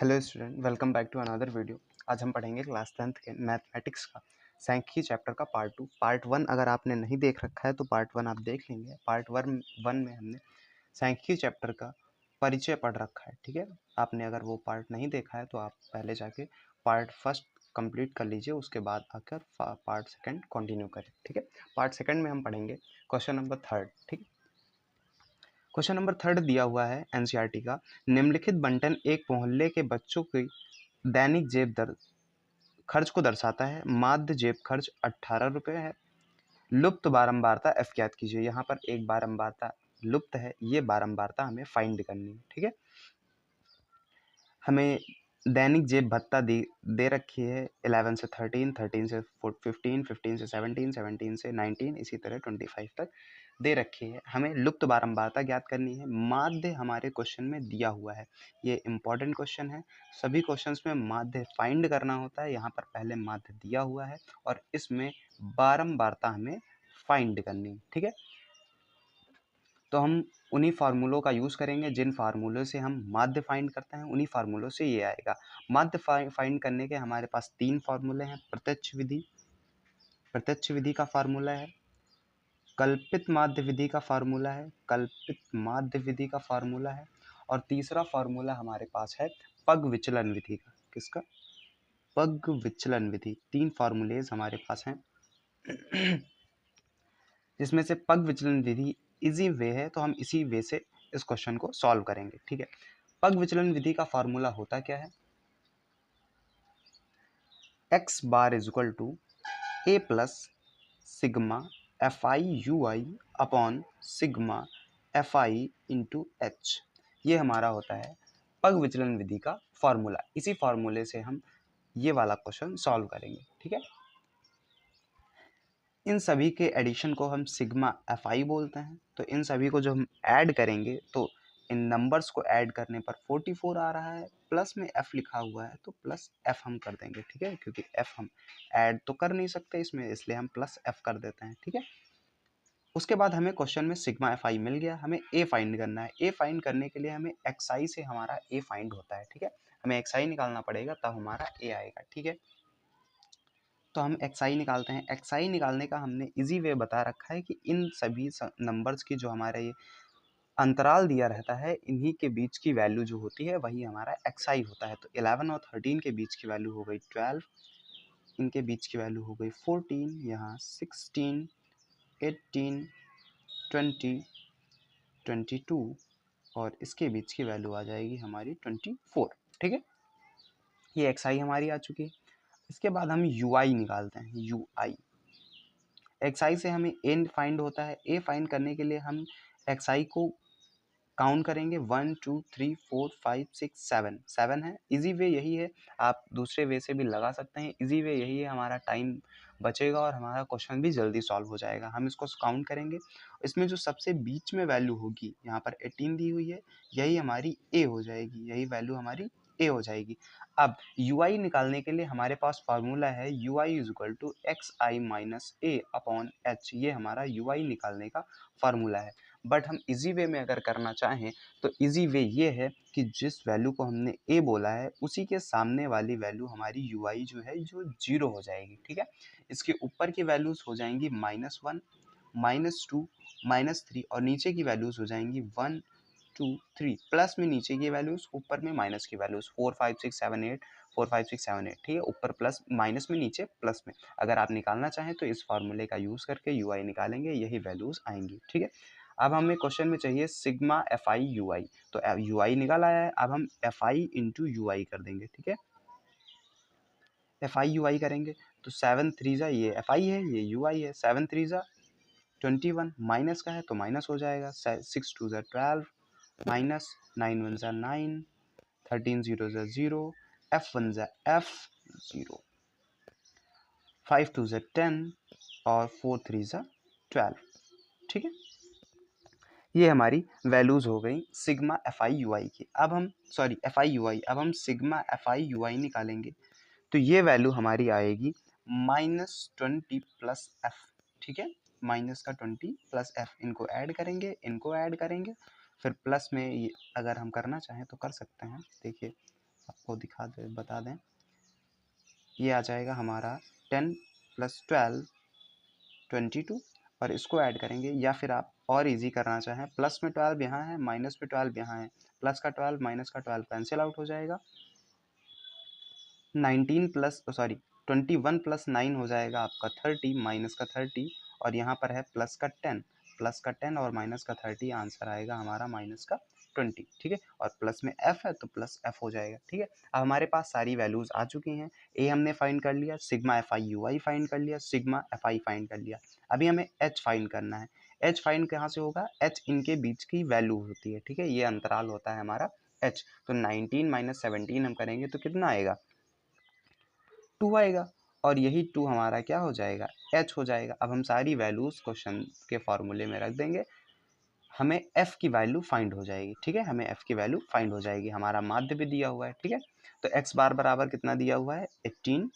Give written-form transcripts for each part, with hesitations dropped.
Hello student, welcome back to another video. आज हम पढ़ेंगे क्लास 10th के मैथमेटिक्स का सांख्यिकी चैप्टर का पार्ट 2। पार्ट 1 अगर आपने नहीं देख रखा है तो पार्ट 1 आप देख लेंगे। पार्ट 1 में हमने सांख्यिकी चैप्टर का परिचय पढ़ रखा है, ठीक है। आपने अगर वो पार्ट नहीं देखा है तो आप पहले जाके पार्ट फर्स्ट कंप्लीट कर लीजिए, उसके बाद आकर पार्ट सेकंड कंटिन्यू करें, ठीक है। पार्ट सेकंड में हम पढ़ेंगे क्वेश्चन नंबर 3, ठीक है। क्वेश्चन नंबर 3 दिया हुआ है एनसीईआरटी का। निम्नलिखित बंटन एक मोहल्ले के बच्चों की दैनिक जेब दर खर्च को दर्शाता है। माध्य जेब खर्च 18 रुपये है। लुप्त बारंबारता एफ ज्ञात कीजिए। यहाँ पर एक बारंबारता लुप्त है, ये बारंबारता हमें फाइंड करनी है, ठीक है। हमें दैनिक जेब भत्ता दे रखी है 11 से 13, 13 से 15, 15 से 17, 17 से 19, इसी तरह 25 तक दे रखी है। हमें लुप्त बारंबारता ज्ञात करनी है। माध्य हमारे क्वेश्चन में दिया हुआ है, ये इंपॉर्टेंट क्वेश्चन है। सभी क्वेश्चंस में माध्य फाइंड करना होता है। यहाँ पर पहले माध्य दिया हुआ है और इसमें बारंबारता हमें फाइंड करनी है, ठीक है। तो हम उन्हीं फार्मूलों का यूज़ करेंगे जिन फार्मूलों से हम माध्य फाइंड करते हैं, उन्हीं फार्मूलों से ये आएगा। माध्य फाइंड करने के हमारे पास 3 फार्मूले हैं। प्रत्यक्ष विधि का फार्मूला है, कल्पित माध्य विधि का फार्मूला है, और तीसरा फार्मूला हमारे पास है पग विचलन विधि का। किसका? पग विचलन विधि। 3 फार्मूलेज हमारे पास हैं जिसमें से पग विचलन विधि इजी वे है, तो हम इसी वे से इस क्वेश्चन को सॉल्व करेंगे, ठीक है। पग विचलन विधि का फार्मूला होता क्या है? x bar is equal to a plus sigma F I U I upon sigma F I into H. ये हमारा होता है पग विचलन विधि का फार्मूला। इसी फार्मूले से हम ये वाला क्वेश्चन सॉल्व करेंगे, ठीक है। इन सभी के एडिशन को हम सिग्मा एफ आई बोलते हैं। तो इन सभी को जो हम ऐड करेंगे तो इन नंबर्स को ऐड करने पर 44 आ रहा है, प्लस में एफ लिखा हुआ है तो प्लस एफ हम कर देंगे, ठीक है, क्योंकि एफ हम ऐड तो कर नहीं सकते इसमें, इसलिए हम प्लस एफ कर देते हैं, ठीक है। उसके बाद हमें क्वेश्चन में सिग्मा एफ आई मिल गया। हमें ए फाइंड करना है। ए फाइंड करने के लिए हमें एक्स आई से हमारा ए फाइंड होता है, ठीक है। हमें एक्स आई निकालना पड़ेगा तब हमारा ए आएगा, ठीक है। तो हम एक्स आई निकालते हैं। एक्स आई निकालने का हमने इजी वे बता रखा है कि इन सभी नंबर्स की जो हमारा ये अंतराल दिया रहता है, इन्हीं के बीच की वैल्यू जो होती है वही हमारा एक्स आई होता है। तो 11 और 13 के बीच की वैल्यू हो गई 12, इनके बीच की वैल्यू हो गई 14, यहाँ 16, 18, 20, 22 और इसके बीच की वैल्यू आ जाएगी हमारी 24, ठीक है। ये एक्स आई हमारी आ चुकी है। इसके बाद हम यू आई निकालते हैं। यू आई एक्स आई से हमें ए फाइंड होता है। ए फाइंड करने के लिए हम एक्स आई को काउंट करेंगे 1 2 3 4 5 6 7 7 है। इजी वे यही है, आप दूसरे वे से भी लगा सकते हैं। इजी वे यही है, हमारा टाइम बचेगा और हमारा क्वेश्चन भी जल्दी सॉल्व हो जाएगा। हम इसको काउंट करेंगे। इसमें जो सबसे बीच में वैल्यू होगी, यहाँ पर 18 दी हुई है, यही हमारी ए हो जाएगी, यही वैल्यू हमारी ए हो जाएगी। अब यू आई निकालने के लिए हमारे पास फार्मूला है U I is equal to X I minus A upon H. ये हमारा यू आई निकालने का फार्मूला है। बट हम इजी वे में अगर करना चाहें तो इजी वे ये है कि जिस वैल्यू को हमने ए बोला है उसी के सामने वाली वैल्यू हमारी यू आई जो है जो 0 हो जाएगी, ठीक है। इसके ऊपर की वैल्यूज हो जाएंगी -1, -2, -3 और नीचे की वैल्यूज हो जाएंगी 1 2 3, प्लस में नीचे की वैल्यूज, ऊपर में माइनस की वैल्यूज 4 5 6 7 8, 4 5 6 7 8, ठीक है। ऊपर प्लस, माइनस में, नीचे प्लस में। अगर आप निकालना चाहें तो इस फार्मूले का यूज करके यू आई निकालेंगे, यही वैल्यूज आएंगी, ठीक है। अब हमें क्वेश्चन में चाहिए सिग्मा एफ आई यू आई। तो यू आई निकाल आया है, अब हम एफ आई इंटू यू आई कर देंगे, ठीक है। एफ आई यू आई करेंगे तो 7 3 जा, ये एफ आई है, ये यू आई है। 7 3 जा 21, माइनस का है तो माइनस हो जाएगा। 6 2 जा 12, माइनस 9 1 जा 9, 13 0 जा 0, एफ 1 जा एफ 0, 5 2 जा 10 और 4 3 जा 12, ठीक है। ये हमारी वैल्यूज हो गई सिग्मा एफ आई यू आई की। अब हम एफ आई यू आई, अब हम सिग्मा एफ आई यू आई निकालेंगे तो ये वैल्यू हमारी आएगी -20 प्लस एफ, ठीक है। माइनस का 20 प्लस एफ, इनको ऐड करेंगे, इनको ऐड करेंगे, फिर प्लस में ये अगर हम करना चाहें तो कर सकते हैं। देखिए आपको बता दें, ये आ जाएगा हमारा 10 + 12 22 और इसको ऐड करेंगे, या फिर आप और इजी करना चाहें, प्लस में 12 यहाँ है, माइनस में 12 यहाँ है, प्लस का 12 माइनस का 12 कैंसिल आउट हो जाएगा, 21 + 9 हो जाएगा आपका 30 माइनस का 30, और यहाँ पर है प्लस का 10 और माइनस का 30, आंसर आएगा हमारा माइनस का 20। ठीक है, और प्लस में f है तो प्लस f हो जाएगा। ठीक है, अब हमारे पास सारी वैल्यूज आ चुकी हैं। a हमने फाइंड कर लिया, सिग्मा fi ui फाइंड कर लिया, सिग्मा fi फाइंड कर लिया। अभी हमें h फाइंड करना है। h फाइंड कहाँ से होगा, h इनके बीच की वैल्यू होती है। ठीक है, ये अंतराल होता है हमारा h। तो 19 - 17 हम करेंगे तो कितना आएगा, 2 आएगा, और यही 2 हमारा क्या हो जाएगा, h हो जाएगा। अब हम सारी वैल्यूज क्वेश्चन के फॉर्मूले में रख देंगे, हमें f की वैल्यू फाइंड हो जाएगी। ठीक है, हमें f की वैल्यू फाइंड हो जाएगी। हमारा माध्य भी दिया हुआ है। ठीक है, तो x बार बराबर कितना दिया हुआ है, 18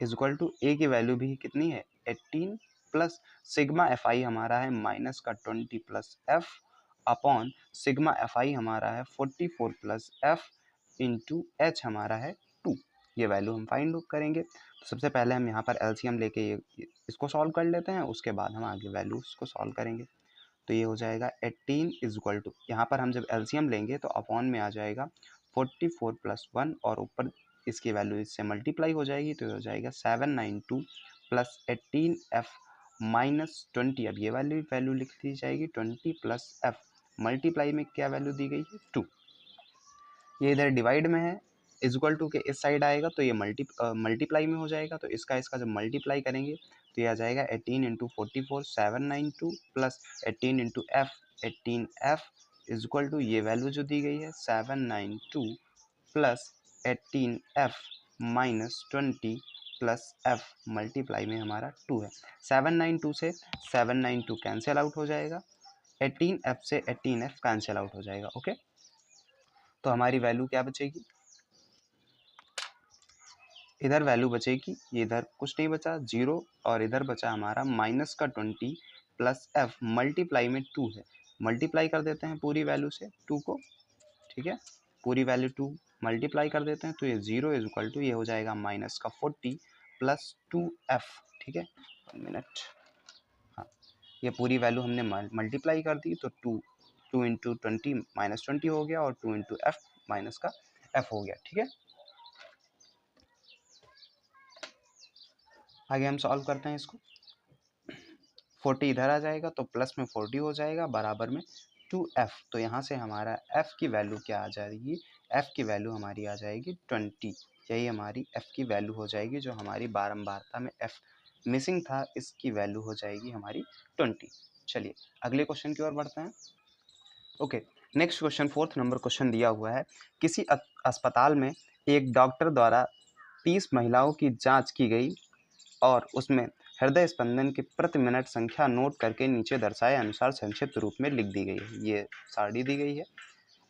इक्वल टू a की वैल्यू भी कितनी है, 18 प्लस सिग्मा fi हमारा है माइनस का 20 plus f upon sigma fi हमारा है 44 प्लस f इंटू h हमारा है 2। ये वैल्यू हम फाइंड करेंगे। तो सबसे पहले हम यहाँ पर एलसीएम लेके इसको सॉल्व कर लेते हैं, उसके बाद हम आगे वैल्यूज को सॉल्व करेंगे। तो ये हो जाएगा 18 इक्वल टू, यहाँ पर हम जब एलसीएम लेंगे तो अपॉन में आ जाएगा 44 + 1 और ऊपर इसकी वैल्यू इससे मल्टीप्लाई हो जाएगी, तो ये हो जाएगा 792 प्लस 18f माइनस 20। अब ये वैल्यू लिख दी जाएगी 20 प्लस f, मल्टीप्लाई में क्या वैल्यू दी गई है, 2। ये इधर डिवाइड में है, इक्वल टू के इस साइड आएगा तो ये मल्टीप्लाई में हो जाएगा। तो इसका जब मल्टीप्लाई करेंगे तो ये आ जाएगा 18 × 44 792 plus 18 × f 18f equal to ये वैल्यू जो दी गई है 792 plus 18f minus 20 plus f, multiply में हमारा 2 है। 792 से 792 कैंसिल आउट हो जाएगा, 18f से 18f कैंसिल आउट हो जाएगा। ओके, तो हमारी वैल्यू क्या बचेगी, इधर वैल्यू बचेगी, ये इधर कुछ नहीं बचा 0, और इधर बचा हमारा माइनस का 20 प्लस f, मल्टीप्लाई में 2 है, मल्टीप्लाई कर देते हैं पूरी वैल्यू से 2 को। ठीक है, पूरी वैल्यू 2 मल्टीप्लाई कर देते हैं तो ये 0 इक्वल टू ये हो जाएगा माइनस का 40 प्लस 2f। ठीक है, 1 मिनट, हाँ, ये पूरी वैल्यू हमने मल्टीप्लाई कर दी तो 2 इंटू 20 माइनस 20 हो गया, और 2 इंटू f माइनस का f हो गया। ठीक है, आगे हम सॉल्व करते हैं इसको। 40 इधर आ जाएगा तो प्लस में 40 हो जाएगा बराबर में 2f। तो यहाँ से हमारा f की वैल्यू क्या आ जाएगी, f की वैल्यू हमारी आ जाएगी 20। यही हमारी f की वैल्यू हो जाएगी, जो हमारी बारंबारता में f मिसिंग था, इसकी वैल्यू हो जाएगी हमारी 20। चलिए अगले क्वेश्चन की ओर बढ़ते हैं। Okay, next question 4th number question दिया हुआ है, किसी अस्पताल में एक डॉक्टर द्वारा 30 महिलाओं की जाँच की गई और उसमें हृदय स्पंदन की प्रति मिनट संख्या नोट करके नीचे दर्शाए अनुसार संक्षिप्त रूप में लिख दी गई है। ये सारणी दी गई है।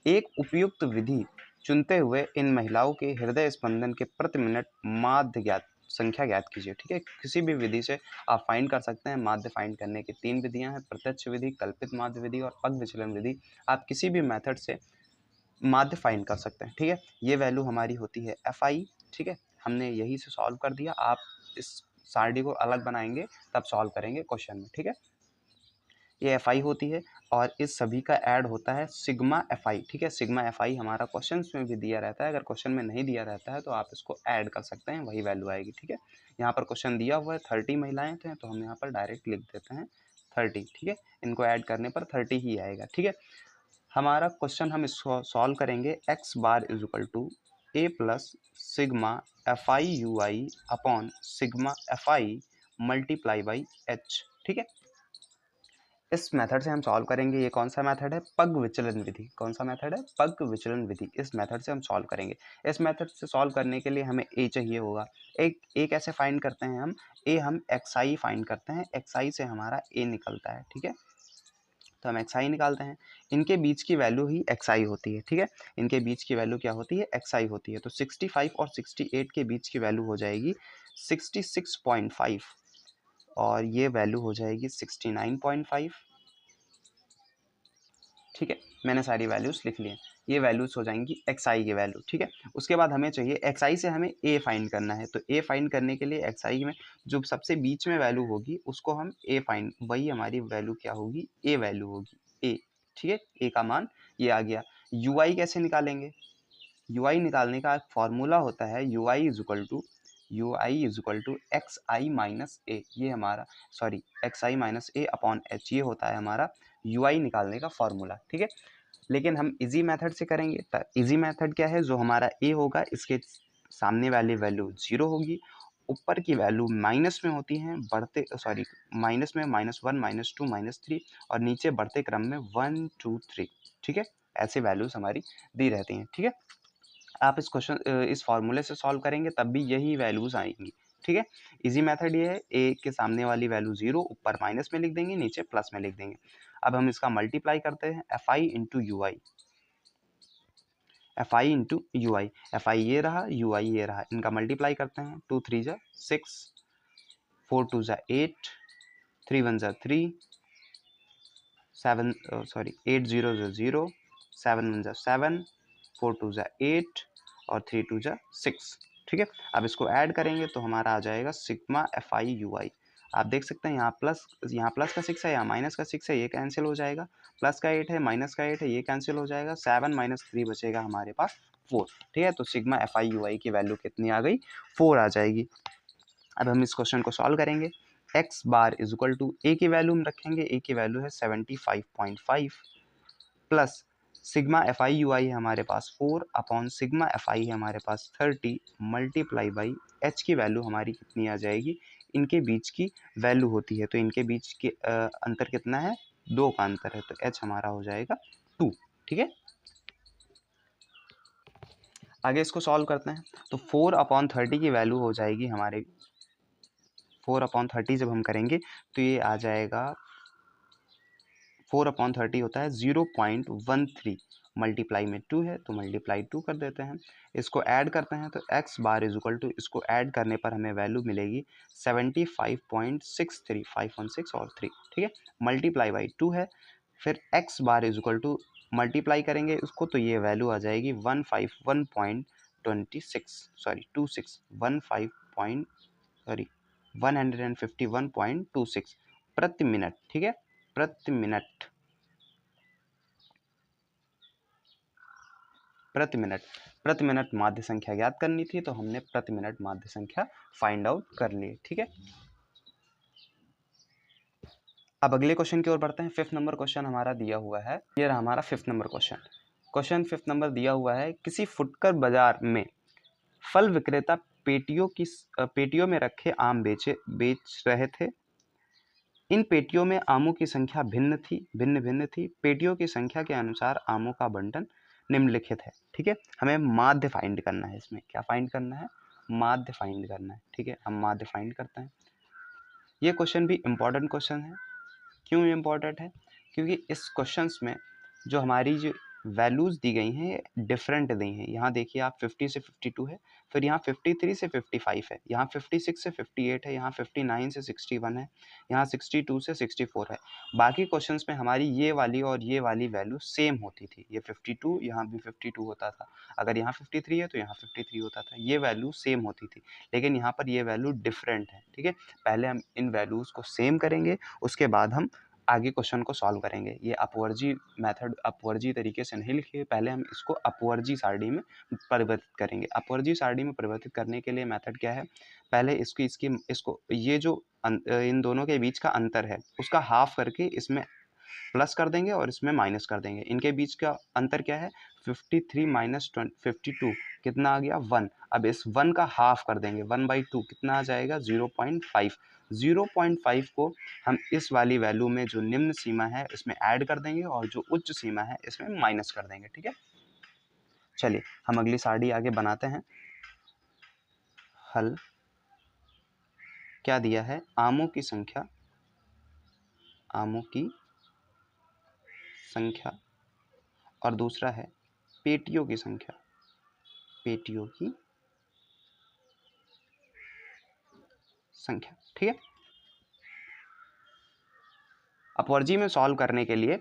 एक उपयुक्त विधि चुनते हुए इन महिलाओं के हृदय स्पंदन के प्रति मिनट माध्य संख्या ज्ञात कीजिए। ठीक है, किसी भी विधि से आप फाइंड कर सकते हैं। माध्य फाइंड करने की 3 विधियां हैं, प्रत्यक्ष विधि, कल्पित माध्य विधि और पग विचलन विधि। आप किसी भी मेथड से माध्य फाइंड कर सकते हैं। ठीक है, ये वैल्यू हमारी होती है FI। ठीक है, हमने यही से सॉल्व कर दिया। आप इस सारणी को अलग बनाएंगे तब सॉल्व करेंगे क्वेश्चन में। ठीक है, ये FI होती है और इस सभी का ऐड होता है सिग्मा FI। ठीक है, सिग्मा FI हमारा क्वेश्चन में भी दिया रहता है, अगर क्वेश्चन में नहीं दिया रहता है तो आप इसको ऐड कर सकते हैं, वही वैल्यू आएगी। ठीक है, यहाँ पर क्वेश्चन दिया हुआ है 30 महिलाएं थे तो हम यहाँ पर डायरेक्ट लिख देते हैं 30। ठीक है, इनको ऐड करने पर 30 ही आएगा। ठीक है, हमारा क्वेश्चन हम इसको सॉल्व करेंगे, x bar is equal to a plus sigma FI UI upon sigma FI multiply by h। ठीक है, इस मेथड से हम सॉल्व करेंगे। ये कौन सा मेथड है, पग विचलन विधि। कौन सा मेथड है, पग विचलन विधि। इस मेथड से हम सॉल्व करेंगे। इस मेथड से सॉल्व करने के लिए हमें a चाहिए होगा। एक कैसे फाइंड करते हैं हम, हम xi फाइंड करते हैं, xi से हमारा a निकलता है। ठीक है, तो हम xi निकालते हैं, इनके बीच की वैल्यू ही xi होती है। ठीक है, इनके बीच की वैल्यू क्या होती है, xi होती है। तो 65 और 68 के बीच की वैल्यू हो जाएगी 66.5 और ये वैल्यू हो जाएगी 69.5। ठीक है, मैंने सारी वैल्यूज लिख ली हैं। ये वैल्यूज हो जाएंगी xi की वैल्यू, ठीक है। उसके बाद हमें चाहिए xi से हमें a फाइंड करना है, तो a फाइंड करने के लिए xi में जो सबसे बीच में वैल्यू होगी उसको हम a फाइंड, वही हमारी वैल्यू क्या होगी, a वैल्यू होगी a, ठीक है। a का मान ये आ गया। ui कैसे निकालेंगे, ui निकालने का एक फॉर्मूला होता है ui is equal to X I minus A, ये हमारा sorry X I minus A upon H, ये होता है हमारा ui निकालने का फॉर्मूला, ठीक है। लेकिन हम इजी मेथड से करेंगे, तो इजी मेथड क्या है, जो हमारा a होगा इसके सामने वाली वैल्यू 0 होगी, ऊपर की वैल्यू माइनस में होती हैं, बढ़ते सॉरी माइनस में -1 -2 -3 और नीचे बढ़ते क्रम में 1 2 3, ठीक है। ऐसे वैल्यूज हमारी दी रहती हैं, ठीक है। आप इस क्वेश्चन इस फॉर्मूले से सॉल्व करेंगे तब भी यही वैल्यूज आएंगी, ठीक है। इजी मेथड ये है, a के सामने वाली वैल्यू 0, ऊपर माइनस में लिख देंगे, नीचे प्लस में लिख देंगे। अब हम इसका मल्टीप्लाई करते हैं, fi into you I, fi into you I, fi ये रहा, ui ये रहा, इनका मल्टीप्लाई करते हैं, 2 3 जा 6, 4 2 जा 8, 3 1 जा 3, 7 सॉरी 8 0 जा 0, 7 1 जा 7, 4 2 जा 8 और 3 2 जा 6, ठीक है। अब इसको ऐड करेंगे तो हमारा आ जाएगा सिग्मा fi ui। आप देख सकते हैं यहाँ प्लस का 6 है, यहाँ माइनस का 6 है, ये कैंसिल हो जाएगा, प्लस का 8 है, माइनस का 8 है, ये कैंसिल हो जाएगा, 7 - 3 बचेगा हमारे पास 4, ठीक है। तो सिग्मा fi ui की वैल्यू कितनी आ गई, 4 आ जाएगी। अब हम इस क्वेश्चन को सॉल्व करेंगे, x bar is equal to a की वैल्यू हम रखेंगे, a की वैल्यू है 75.5 प्लस सिग्मा fi ui है हमारे पास 4 अपॉन सिग्मा fi है हमारे पास 30 मल्टीप्लाई बाई h की वैल्यू हमारी कितनी आ जाएगी, इनके बीच की वैल्यू होती है, तो इनके बीच के अंतर कितना है, 2 का अंतर है, तो h हमारा हो जाएगा 2, ठीक है। आगे इसको सॉल्व करते हैं, तो 4 अपॉन 30 की वैल्यू हो जाएगी हमारे, 4 अपॉन 30 जब हम करेंगे तो ये आ जाएगा, 4 अपॉन 30 होता है 0.13, मल्टीप्लाई में 2 है तो मल्टीप्लाई 2 कर देते हैं, इसको ऐड करते हैं तो x bar is equal to, इसको ऐड करने पर हमें वैल्यू मिलेगी 75.63, 516 और 3, ठीक है, मल्टीप्लाई बाई 2 है, फिर x bar is equal to multiply करेंगे उसको तो ये वैल्यू आ जाएगी 151.26 सॉरी 26 15 पॉइंट सॉरी 151.26 प्रति मिनट, ठीक है, प्रति मिनट, प्रति मिनट, प्रति मिनट माध्य संख्या ज्ञात करनी थी तो हमने प्रति मिनट माध्य संख्या फाइंड आउट कर ली, ठीक है। अब अगले क्वेश्चन की ओर बढ़ते हैं। 5th नंबर क्वेश्चन हमारा दिया हुआ है, ये रहा हमारा 5th number question. Question 5th number दिया हुआ है, किसी फुटकर बाजार में फल विक्रेता पेटियों में रखे आम बेच रहे थे। इन पेटियों में आमों की संख्या भिन्न भिन्न थी। पेटियों की संख्या के अनुसार आमों का बंटन निम्नलिखित है, ठीक है। हमें माध्य फाइंड करना है, इसमें क्या फाइंड करना है, माध्य फाइंड करना है, ठीक है। हम माध्य फाइंड करते हैं। ये क्वेश्चन भी इम्पोर्टेंट क्वेश्चन है। क्यों इम्पोर्टेंट है, क्योंकि इस क्वेश्चंस में जो हमारी जो वैल्यूज दी गई हैं डिफरेंट दी हैं। यहाँ देखिए आप 50 से 52 है, फिर यहाँ 53 से 55 है, यहाँ 56 से 58 है, यहाँ 59 से 61 है, यहाँ 62 से 64 है। बाकी क्वेश्चंस में हमारी ये वाली और ये वाली वैल्यू सेम होती थी, ये 52 यहाँ भी 52 होता था, अगर यहाँ 53 है तो यहाँ 53 होता था, ये वैल्यू सेम होती थी। लेकिन यहाँ पर ये वैल्यू डिफरेंट है, ठीक है। पहले हम इन वैल्यूज़ को सेम करेंगे, उसके बाद हम आगे क्वेश्चन को सॉल्व करेंगे। ये अपवर्जी मेथड अपवर्जी तरीके से नहीं लिखिए, पहले हम इसको अपवर्जी सारणी में परिवर्तित करेंगे। अपवर्जी सारणी में परिवर्तित करने के लिए मेथड क्या है, पहले इसको ये जो इन दोनों के बीच का अंतर है उसका हाफ करके इसमें प्लस कर देंगे और इसमें माइनस कर देंगे। इनके बीच का अंतर क्या है, 53 माइनस 52 कितना आ गया 1। अब इस 1 का हाफ कर देंगे, 1/2 कितना आ जाएगा 0.5। 0.5 को हम इस वाली वैल्यू में जो निम्न सीमा है इसमें ऐड कर देंगे और जो उच्च सीमा है इसमें माइनस कर देंगे, ठीक है। चलिए हम अगली सारणी आगे बनाते हैं। हल क्या दिया है, आमों की संख्या और दूसरा है पेटियों की संख्या, पेटियों की संख्या, ठीक है। अपवर्जी में सॉल्व करने के लिए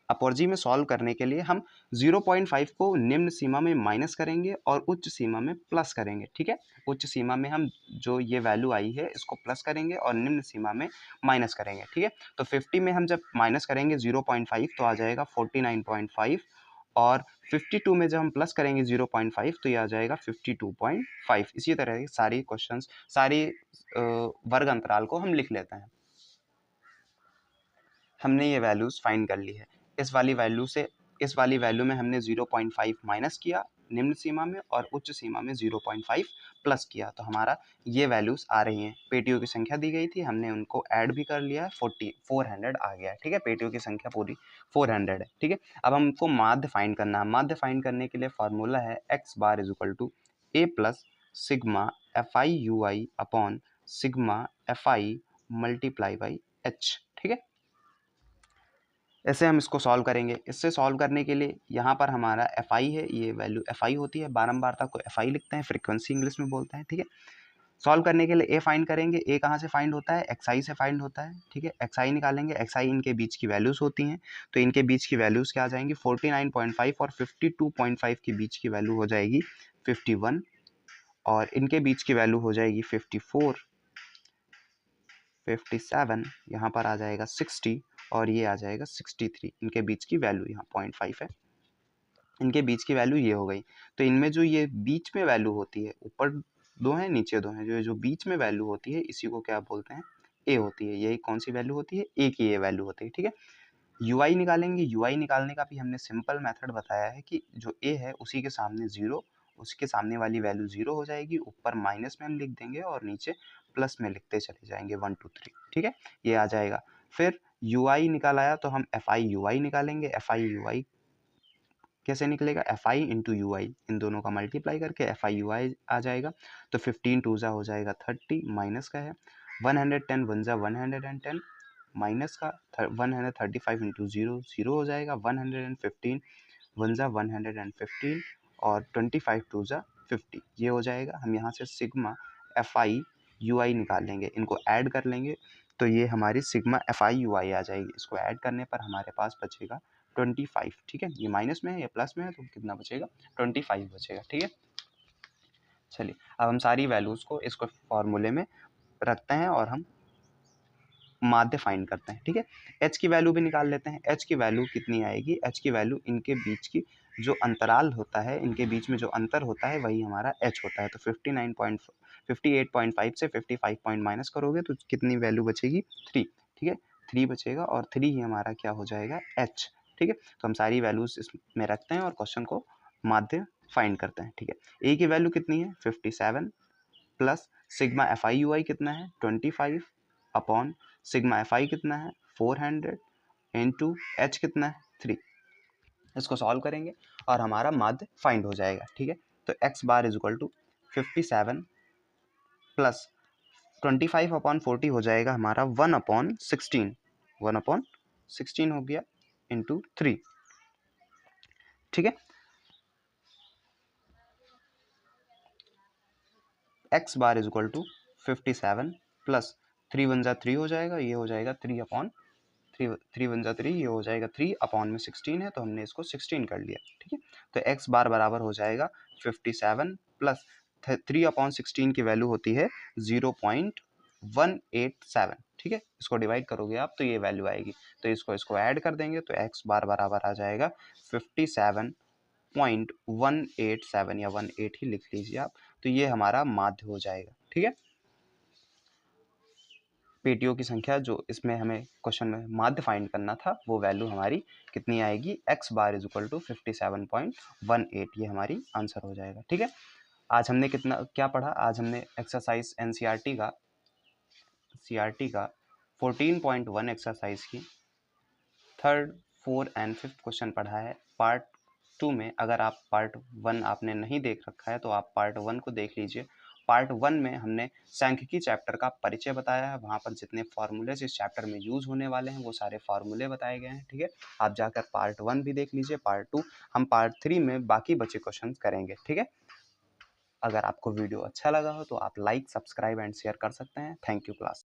अपॉर्जी में सॉल्व करने के लिए हम 0.5 को निम्न सीमा में माइनस करेंगे और उच्च सीमा में प्लस करेंगे, ठीक है। उच्च सीमा में हम जो ये वैल्यू आई है इसको प्लस करेंगे और निम्न सीमा में माइनस करेंगे, ठीक है। तो 50 में हम जब माइनस करेंगे 0.5 तो आ जाएगा 49.5 और 52 में जब हम प्लस करेंगे 0.5 तो ये आ जाएगा 52.5। इसी तरह के सारी क्वेश्चंस, सारी वर्ग अंतराल को हम लिख लेते हैं। हमने ये वैल्यूज फाइंड कर ली है। इस वाली वैल्यू में हमने 0.5 माइनस किया निम्न सीमा में और उच्च सीमा में 0.5 प्लस किया, तो हमारा ये वैल्यूज आ रही हैं। पेटियों की संख्या दी गई थी, हमने उनको ऐड भी कर लिया है, 400 आ गया है, ठीक है। पेटियों की संख्या पूरी 400 है, ठीक है। अब हमको माध्य फाइंड करना है। माध्य फाइंड करने के लिए फॉर्मूला है x bar is equal to a plus sigma fi ui upon sigma fi multiply by h, ठीक है। ऐसे हम इसको सॉल्व करेंगे। इससे सॉल्व करने के लिए यहाँ पर हमारा एफ आई है, ये वैल्यू एफ आई होती है, बारंबारता को एफ आई लिखते हैं, फ्रीक्वेंसी इंग्लिश में बोलते हैं, ठीक है। सॉल्व करने के लिए ए फाइंड करेंगे। ए कहाँ से फाइंड होता है? एक्स आई से फाइंड होता है, ठीक है। एक्स आई निकालेंगे, एक्स आई इनके बीच की वैल्यूज होती हैं, तो इनके बीच की वैल्यूज क्या आ जाएंगी? 49.5 और 52.5 के बीच की वैल्यू हो जाएगी 51 और इनके बीच की वैल्यू हो जाएगी 54, 57, यहाँ पर आ जाएगा 60 और ये आ जाएगा 63। इनके बीच की वैल्यू यहाँ 0.5 है, इनके बीच की वैल्यू ये हो गई। तो इनमें जो ये बीच में वैल्यू होती है, ऊपर दो हैं नीचे दो हैं, जो बीच में वैल्यू होती है इसी को क्या बोलते हैं? ए होती है। यही कौन सी वैल्यू होती है? ए की ये वैल्यू होती है, ठीक है। यू आई निकालेंगे। यू आई निकालने का भी हमने सिंपल मेथड बताया है कि जो ए है उसी के सामने जीरो, उसके सामने वाली वैल्यू जीरो हो जाएगी, ऊपर माइनस में हम लिख देंगे और नीचे प्लस में लिखते चले जाएंगे 1 2 3, ठीक है। ये आ जाएगा। फिर यू आई निकाला तो हम एफ आई यू आई निकालेंगे। एफ आई यू आई कैसे निकलेगा? एफ आई इंटू यू आई, इन दोनों का मल्टीप्लाई करके एफ आई यू आई आ जाएगा। तो 15 टू ज़ा हो जाएगा 30, माइनस का है 110 वन ज़ा 110, माइनस का 135 इंटू जीरो, जीरो हो जाएगा 115 वन ज़ा 115 और 25 टू ज़ा 50, ये हो जाएगा। हम यहाँ से सिग्मा एफ आई यू आई निकाल लेंगे, इनको ऐड कर लेंगे तो ये हमारी सिग्मा एफ आई यू आई आ जाएगी। इसको ऐड करने पर हमारे पास बचेगा 25, ठीक है। ये माइनस में है, ये प्लस में है, तो कितना बचेगा? 25 बचेगा, ठीक है। चलिए अब हम सारी वैल्यूज़ को इसको फॉर्मूले में रखते हैं और हम माध्य फाइंड करते हैं, ठीक है। एच की वैल्यू भी निकाल लेते हैं। एच की वैल्यू कितनी आएगी? एच की वैल्यू इनके बीच की जो अंतराल होता है, इनके बीच में जो अंतर होता है वही हमारा एच होता है। तो 58.5 से 55 पॉइंट माइनस करोगे तो कितनी वैल्यू बचेगी? 3, ठीक है। 3 बचेगा और 3 ही हमारा क्या हो जाएगा? एच, ठीक है। तो हम सारी वैल्यूज इसमें रखते हैं और क्वेश्चन को माध्य फाइंड करते हैं, ठीक है। ए की वैल्यू कितनी है? 57 plus sigma F I U I कितना है? 25 अपॉन सिग्मा एफ आई कितना है? 400 इंटू एच कितना है? 3। इसको सॉल्व करेंगे और हमारा माध्य फाइंड हो जाएगा, ठीक है। तो X bar is equal to 57 plus 25 upon 40 हो जाएगा हमारा 1/16, 1/16 हो गया इंटू 3, ठीक है। X bar is equal to 57 plus 3 1 3 हो जाएगा, ये हो जाएगा 3 अपॉन 3 1 3, ये हो जाएगा 3 अपॉन में 16 है तो हमने इसको 16 कर लिया, ठीक है। तो एक्स बार बराबर हो जाएगा 57 प्लस 3/16 की वैल्यू होती है 0.187, ठीक है। इसको डिवाइड करोगे आप तो ये वैल्यू आएगी, तो इसको ऐड कर देंगे तो एक्स बार बराबर आ जाएगा 57.187 या 18 ही लिख लीजिए आप, तो ये हमारा माध्य हो जाएगा, ठीक है। पेटियों की संख्या जो इसमें हमें क्वेश्चन में माध्य फाइंड करना था वो वैल्यू हमारी कितनी आएगी? X bar is equal to 57.18, ये हमारी आंसर हो जाएगा, ठीक है। आज हमने क्या पढ़ा? आज हमने एक्सरसाइज एनसीईआरटी का 14.1 एक्सरसाइज की 3rd 4th and 5th question पढ़ा है। पार्ट 2 में अगर आप पार्ट 1 आपने नहीं देख रखा है तो आप पार्ट 1 को देख लीजिए। पार्ट 1 में हमने सांख्यिकी चैप्टर का परिचय बताया है, वहाँ पर जितने फार्मूलेज इस चैप्टर में यूज होने वाले हैं वो सारे फार्मूले बताए गए हैं, ठीक है। आप जाकर पार्ट 1 भी देख लीजिए। पार्ट 2 हम पार्ट 3 में बाकी बचे क्वेश्चन करेंगे, ठीक है। अगर आपको वीडियो अच्छा लगा हो तो आप लाइक, सब्सक्राइब एंड शेयर कर सकते हैं। Thank you class.